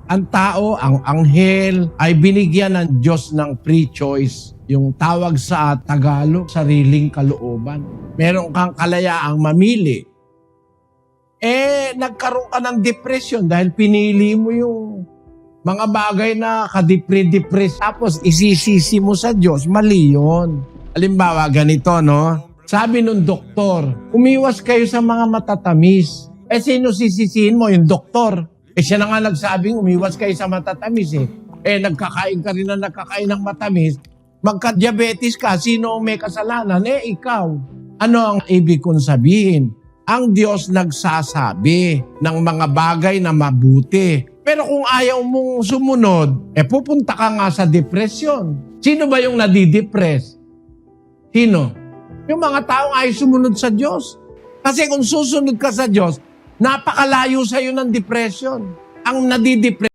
Ang tao, ang anghel, ay binigyan ng Diyos ng free choice. Yung tawag sa Tagalog, sariling kalooban. Meron kang kalayaang mamili. Nagkaroon ka ng depression dahil pinili mo yung mga bagay na kadepre-depress. Tapos isisisi mo sa Diyos, mali yun. Halimbawa, ganito, no? Sabi nung doktor, umiwas kayo sa mga matatamis. Sino sisisihin mo? Yung doktor. Siya na nga nagsabing umiwas kayo sa matatamis nagkakain ka rin na nakakain ng matamis. Magka-diabetes ka, sino may kasalanan? Ikaw. Ano ang ibig kong sabihin? Ang Diyos nagsasabi ng mga bagay na mabuti. Pero kung ayaw mong sumunod, pupunta ka nga sa depression. Sino ba yung nadidepress? Sino? Yung mga taong ayaw sumunod sa Diyos. Kasi kung susunod ka sa Diyos, napakalayo sa'yo ng depression. Ang nadidepress